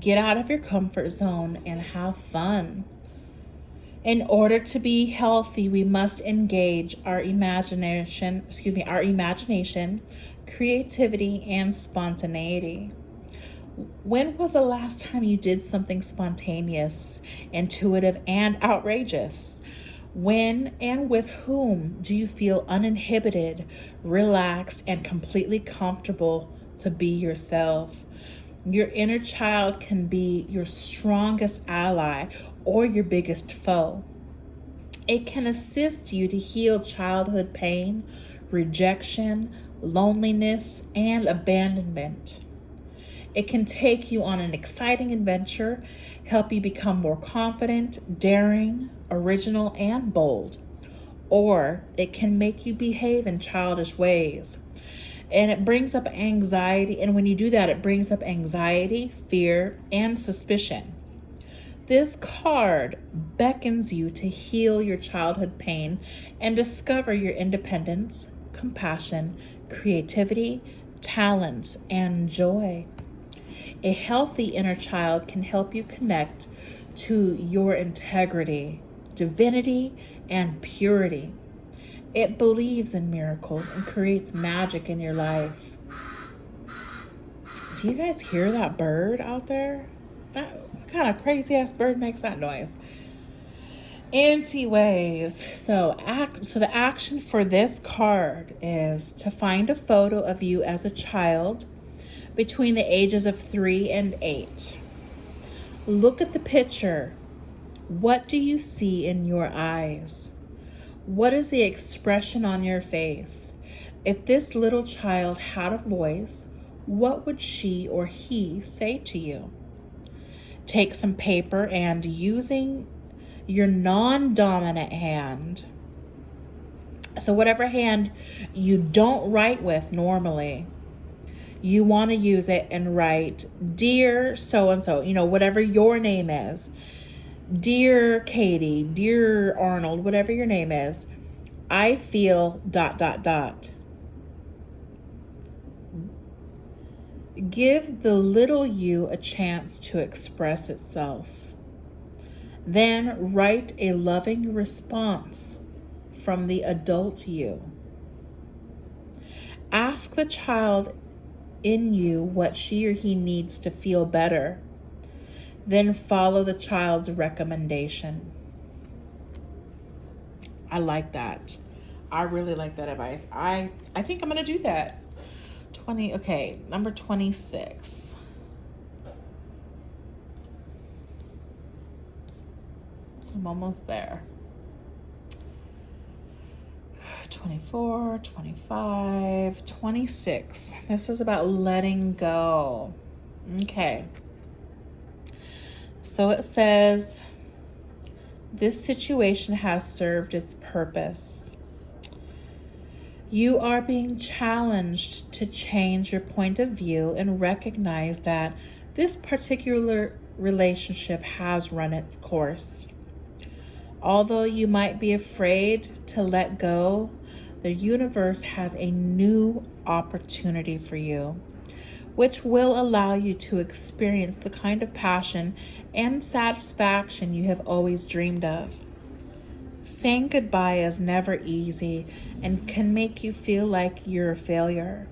Get out of your comfort zone and have fun. In order to be healthy, we must engage our imagination, creativity, and spontaneity. When was the last time you did something spontaneous, intuitive, and outrageous? When and with whom do you feel uninhibited, relaxed, and completely comfortable to be yourself? Your inner child can be your strongest ally or your biggest foe. It can assist you to heal childhood pain, rejection, loneliness, and abandonment. It can take you on an exciting adventure, help you become more confident, daring, original, and bold. Or it can make you behave in childish ways. And it brings up anxiety. And when you do that, it brings up anxiety, fear, and suspicion. This card beckons you to heal your childhood pain and discover your independence, compassion, creativity, talents, and joy. A healthy inner child can help you connect to your integrity, divinity, and purity. It believes in miracles and creates magic in your life. Do you guys hear that bird out there? What kind of crazy ass bird makes that noise? Anyways, so the action for this card is to find a photo of you as a child between the ages of 3 and 8. Look at the picture. What do you see in your eyes? What is the expression on your face? If this little child had a voice, what would she or he say to you? Take some paper and using your non-dominant hand, so whatever hand you don't write with normally, you want to use it and write, dear so-and-so, whatever your name is. Dear Katie, dear Arnold, whatever your name is, I feel ... Give the little you a chance to express itself. Then write a loving response from the adult you. Ask the child in you what she or he needs to feel better. Then follow the child's recommendation. I like that. I really like that advice. I think I'm going to do that. Number 26. I'm almost there. 24, 25, 26. This is about letting go. Okay. So it says, this situation has served its purpose. You are being challenged to change your point of view and recognize that this particular relationship has run its course. Although you might be afraid to let go, the universe has a new opportunity for you, which will allow you to experience the kind of passion and satisfaction you have always dreamed of. Saying goodbye is never easy and can make you feel like you're a failure.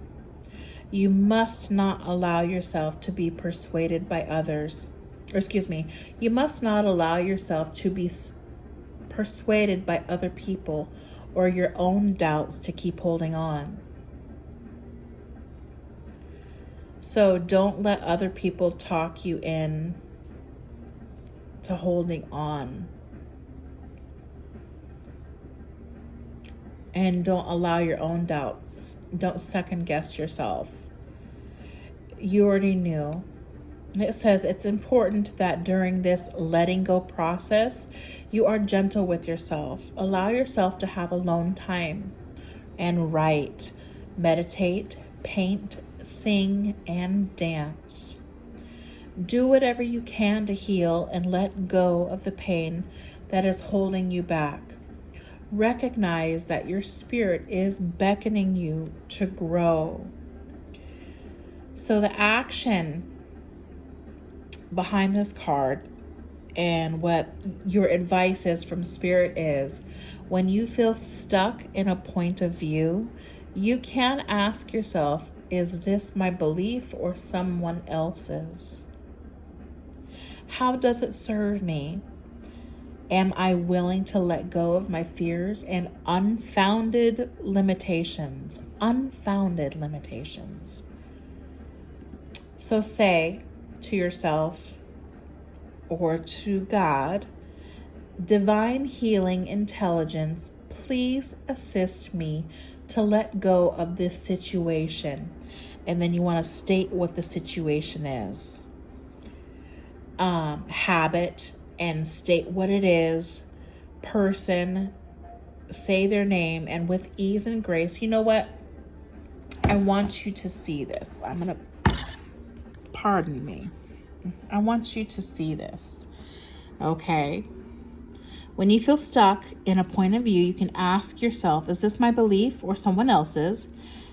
You must not allow yourself to be persuaded by others. You must not allow yourself to be persuaded by other people or your own doubts to keep holding on. So don't let other people talk you in to holding on. And don't allow your own doubts. Don't second guess yourself. You already knew. It says it's important that during this letting go process, you are gentle with yourself. Allow yourself to have alone time and write, meditate, paint, sing, and dance. Do whatever you can to heal and let go of the pain that is holding you back. Recognize that your spirit is beckoning you to grow. So the action behind this card and what your advice is from spirit is, when you feel stuck in a point of view, you can ask yourself, is this my belief or someone else's? How does it serve me? Am I willing to let go of my fears and unfounded limitations? Unfounded limitations. So say to yourself or to God, divine healing intelligence, please assist me to let go of this situation. And then you want to state what the situation is. Habit, and state what it is. Person, say their name, and with ease and grace. You know what? I want you to see this. Pardon me. I want you to see this. Okay? When you feel stuck in a point of view, you can ask yourself, is this my belief or someone else's?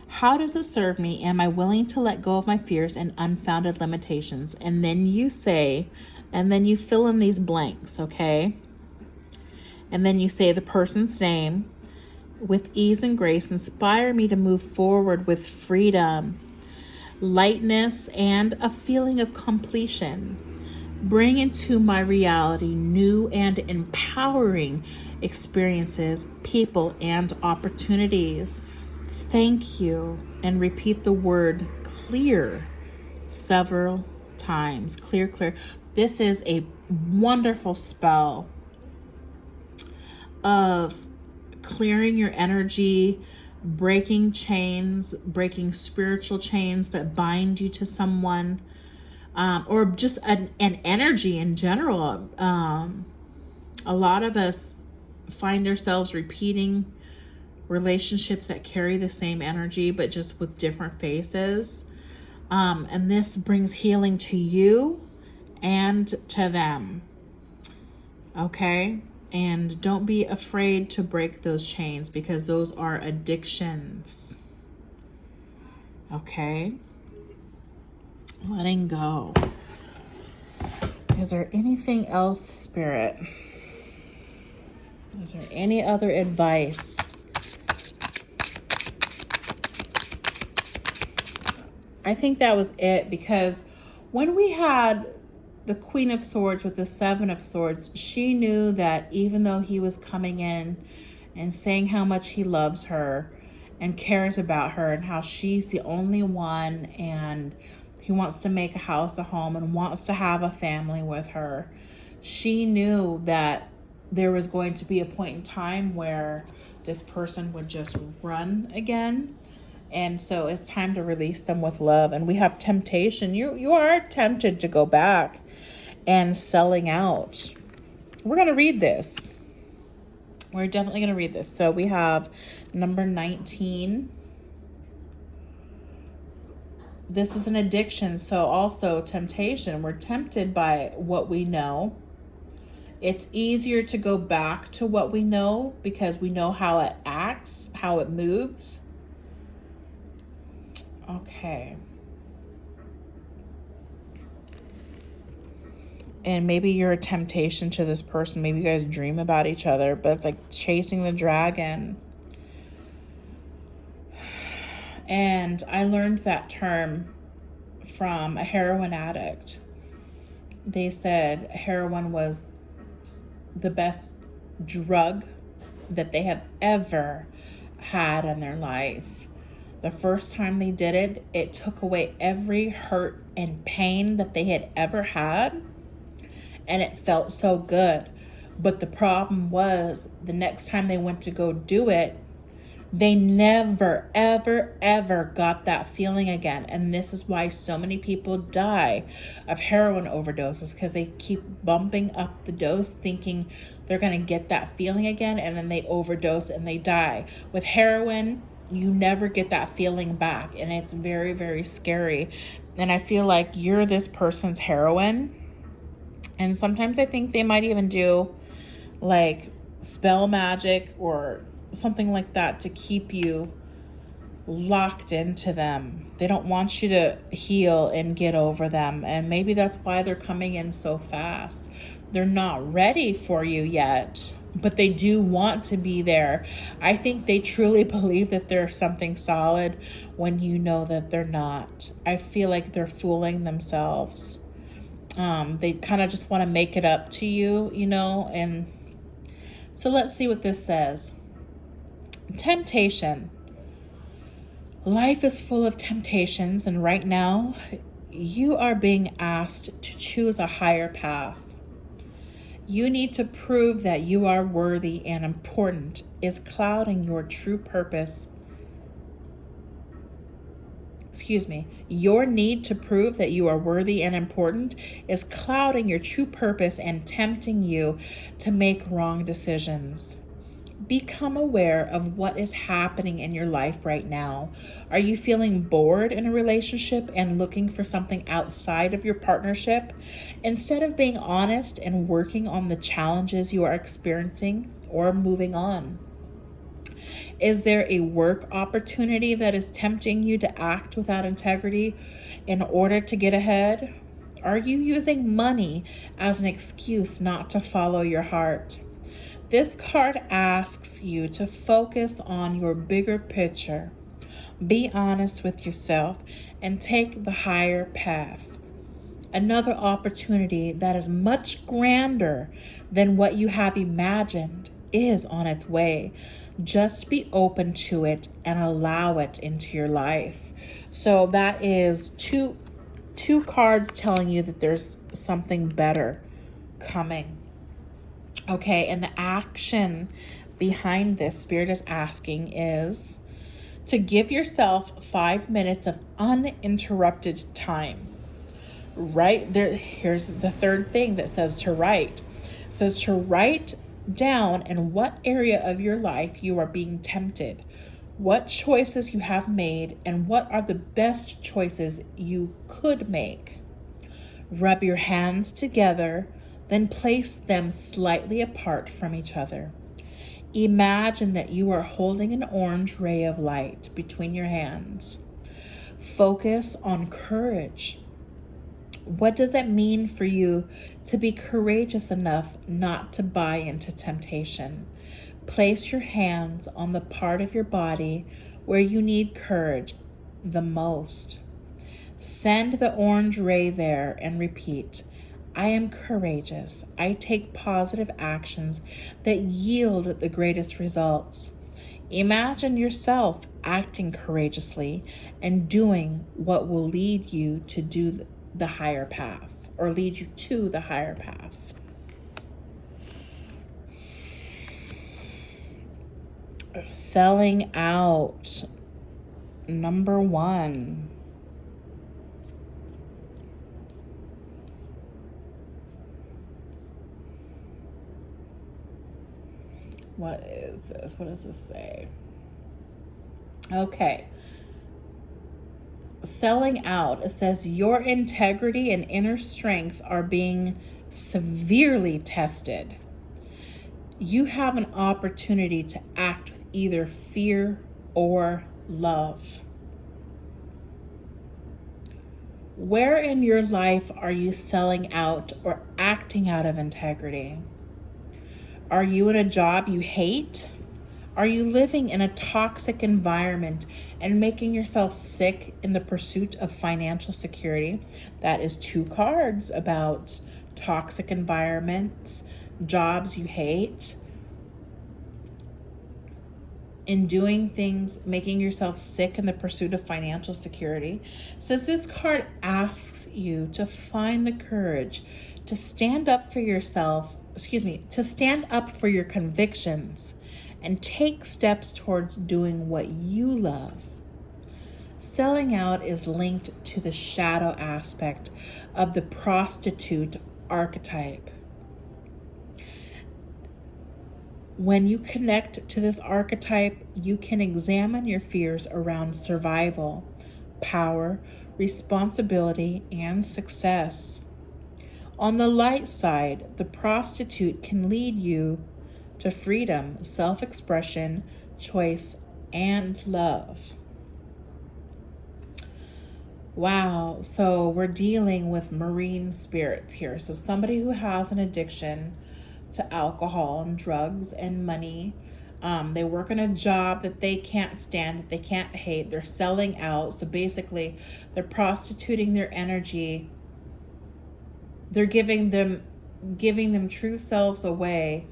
How does it serve me? Am I willing to let go of my fears and unfounded limitations? And then you say, and then you fill in these blanks, okay? And then you say the person's name. With ease and grace, inspire me to move forward with freedom, lightness, and a feeling of completion. Bring into my reality new and empowering experiences, people, and opportunities. Thank you. And repeat the word clear several times. Clear, clear. This is a wonderful spell of clearing your energy, breaking chains, breaking spiritual chains that bind you to someone, or just an energy in general. A lot of us find ourselves repeating relationships that carry the same energy, but just with different faces. And this brings healing to you and to them. Okay? And don't be afraid to break those chains, because those are addictions. Okay? Letting go. Is there anything else, Spirit? Is there any other advice? I think that was it, because when we had the Queen of Swords with the Seven of Swords, she knew that even though he was coming in and saying how much he loves her and cares about her and how she's the only one, and he wants to make a house a home and wants to have a family with her, she knew that there was going to be a point in time where this person would just run again. And so it's time to release them with love. And we have temptation. You are tempted to go back and selling out. We're going to read this. We're definitely going to read this. So we have number 19. This is an addiction. So also temptation. We're tempted by what we know. It's easier to go back to what we know because we know how it acts, how it moves. Okay. And maybe you're a temptation to this person. Maybe you guys dream about each other, but it's like chasing the dragon. And I learned that term from a heroin addict. They said heroin was the best drug that they have ever had in their life. The first time they did it, it took away every hurt and pain that they had ever had. And it felt so good. But the problem was, the next time they went to go do it, they never, ever, ever got that feeling again. And this is why so many people die of heroin overdoses, because they keep bumping up the dose thinking they're going to get that feeling again. And then they overdose and they die. With heroin, you never get that feeling back. And it's very, very scary. And I feel like you're this person's heroin. And sometimes I think they might even do like spell magic or something like that to keep you locked into them. They don't want you to heal and get over them. And maybe that's why they're coming in so fast. They're not ready for you yet, but they do want to be there. I think they truly believe that they're something solid when you know that they're not. I feel like they're fooling themselves. They kind of just want to make it up to you, and so let's see what this says. Temptation. Life is full of temptations, and right now, you are being asked to choose a higher path. You need to prove that you are worthy and important is clouding your true purpose. Your need to prove that you are worthy and important is clouding your true purpose and tempting you to make wrong decisions. Become aware of what is happening in your life right now. Are you feeling bored in a relationship and looking for something outside of your partnership? Instead of being honest and working on the challenges you are experiencing or moving on. Is there a work opportunity that is tempting you to act without integrity in order to get ahead? Are you using money as an excuse not to follow your heart? This card asks you to focus on your bigger picture. Be honest with yourself and take the higher path. Another opportunity that is much grander than what you have imagined is on its way. Just be open to it and allow it into your life. So that is two cards telling you that there's something better coming. Okay, and the action behind this, Spirit is asking, is to give yourself 5 minutes of uninterrupted time. Right there, here's the third thing that says to write. It says to write down in what area of your life you are being tempted, what choices you have made, and what are the best choices you could make. Rub your hands together, then place them slightly apart from each other. Imagine that you are holding an orange ray of light between your hands. Focus on courage. What does it mean for you to be courageous enough not to buy into temptation? Place your hands on the part of your body where you need courage the most. Send the orange ray there and repeat, I am courageous. I take positive actions that yield the greatest results. Imagine yourself acting courageously and doing what will lead you to do the higher path, or lead you to the higher path. Selling out, number 1. What is this? What does this say? Okay. Selling out, it says your integrity and inner strength are being severely tested. You have an opportunity to act with either fear or love. Where in your life are you selling out or acting out of integrity? Are you in a job you hate? Are you living in a toxic environment and making yourself sick in the pursuit of financial security? That is 2 cards about toxic environments, jobs you hate, in doing things, making yourself sick in the pursuit of financial security. It says this card asks you to find the courage to stand up for yourself, to stand up for your convictions and take steps towards doing what you love. Selling out is linked to the shadow aspect of the prostitute archetype. When you connect to this archetype, you can examine your fears around survival, power, responsibility, and success. On the light side, the prostitute can lead you to freedom, self-expression, choice, and love. Wow, so we're dealing with marine spirits here. So somebody who has an addiction to alcohol and drugs and money. They work in a job that they can't stand, that they can't hate. They're selling out. So basically, they're prostituting their energy. They're giving them true selves away,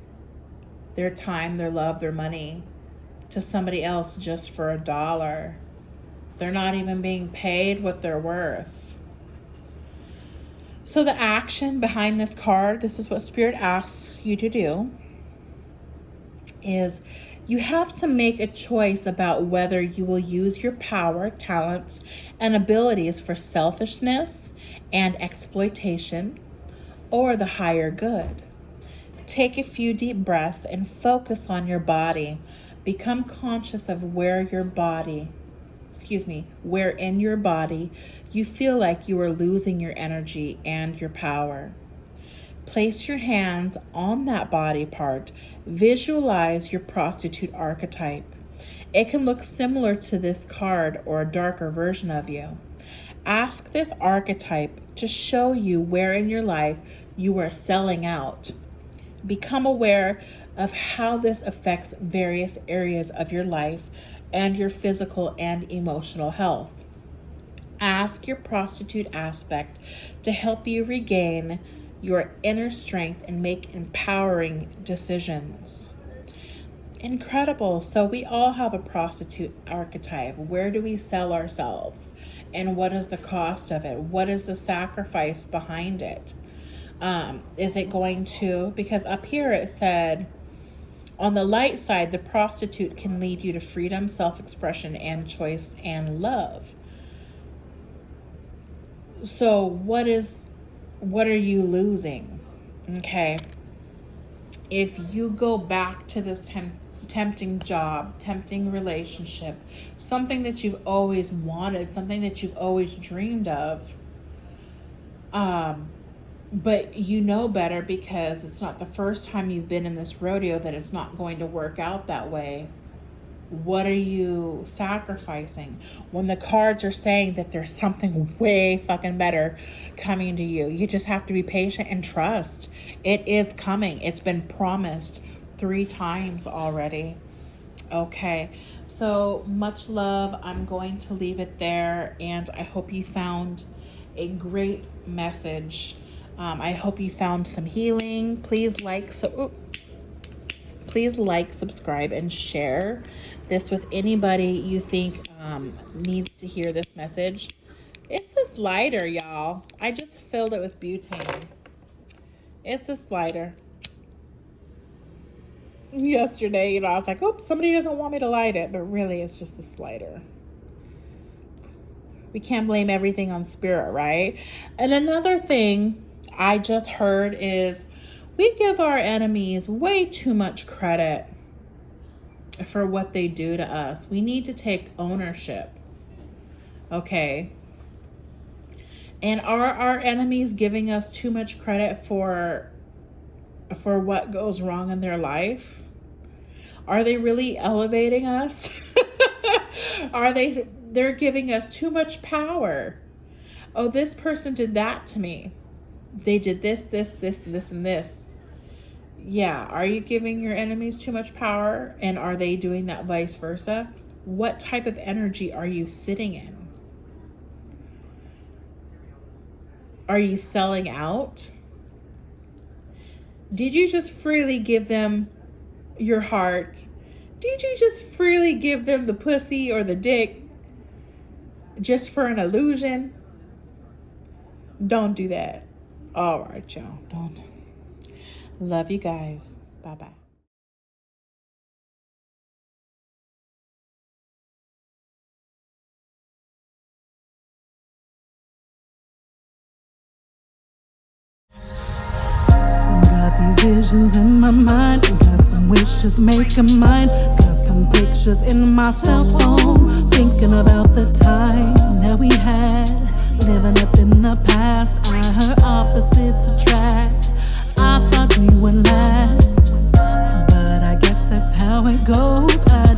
their time, their love, their money, to somebody else just for $1. They're not even being paid what they're worth. So the action behind this card, this is what Spirit asks you to do, is you have to make a choice about whether you will use your power, talents, and abilities for selfishness and exploitation or the higher good. Take a few deep breaths and focus on your body. Become conscious of where in your body you feel like you are losing your energy and your power. Place your hands on that body part. Visualize your prostitute archetype. It can look similar to this card or a darker version of you. Ask this archetype to show you where in your life you are selling out. Become aware of how this affects various areas of your life and your physical and emotional health. Ask your prostitute aspect to help you regain your inner strength and make empowering decisions. Incredible. So we all have a prostitute archetype. Where do we sell ourselves? And what is the cost of it? What is the sacrifice behind it? Is it going to, because up here it said, on the light side, the prostitute can lead you to freedom, self-expression, and choice and love. So what are you losing? Okay. If you go back to this tempting job, tempting relationship, something that you've always wanted, something that you've always dreamed of, but you know better because it's not the first time you've been in this rodeo that it's not going to work out that way. What are you sacrificing? When the cards are saying that there's something way fucking better coming to you, you just have to be patient and trust. It is coming. It's been promised 3 times already. Okay, so much love. I'm going to leave it there, and I hope you found a great message. I hope you found some healing. Please like, subscribe, and share this with anybody you think needs to hear this message. It's this lighter, y'all. I just filled it with butane. It's this lighter. Yesterday, I was like, oops, somebody doesn't want me to light it, but really it's just this lighter. We can't blame everything on spirit, right? And another thing I just heard is we give our enemies way too much credit for what they do to us. We need to take ownership. Okay. And are our enemies giving us too much credit for what goes wrong in their life? Are they really elevating us? They're giving us too much power. Oh, this person did that to me. They did this, and this. Yeah, are you giving your enemies too much power? And are they doing that vice versa? What type of energy are you sitting in? Are you selling out? Did you just freely give them your heart? Did you just freely give them the pussy or the dick just for an illusion? Don't do that. All right, y'all. Don't. Love you guys. Bye-bye. Got these visions in my mind, got some wishes making mine, got some pictures in my cell phone, thinking about the time that we had. living up in the past. I heard opposites attract. I thought we would last, but I guess that's how it goes. I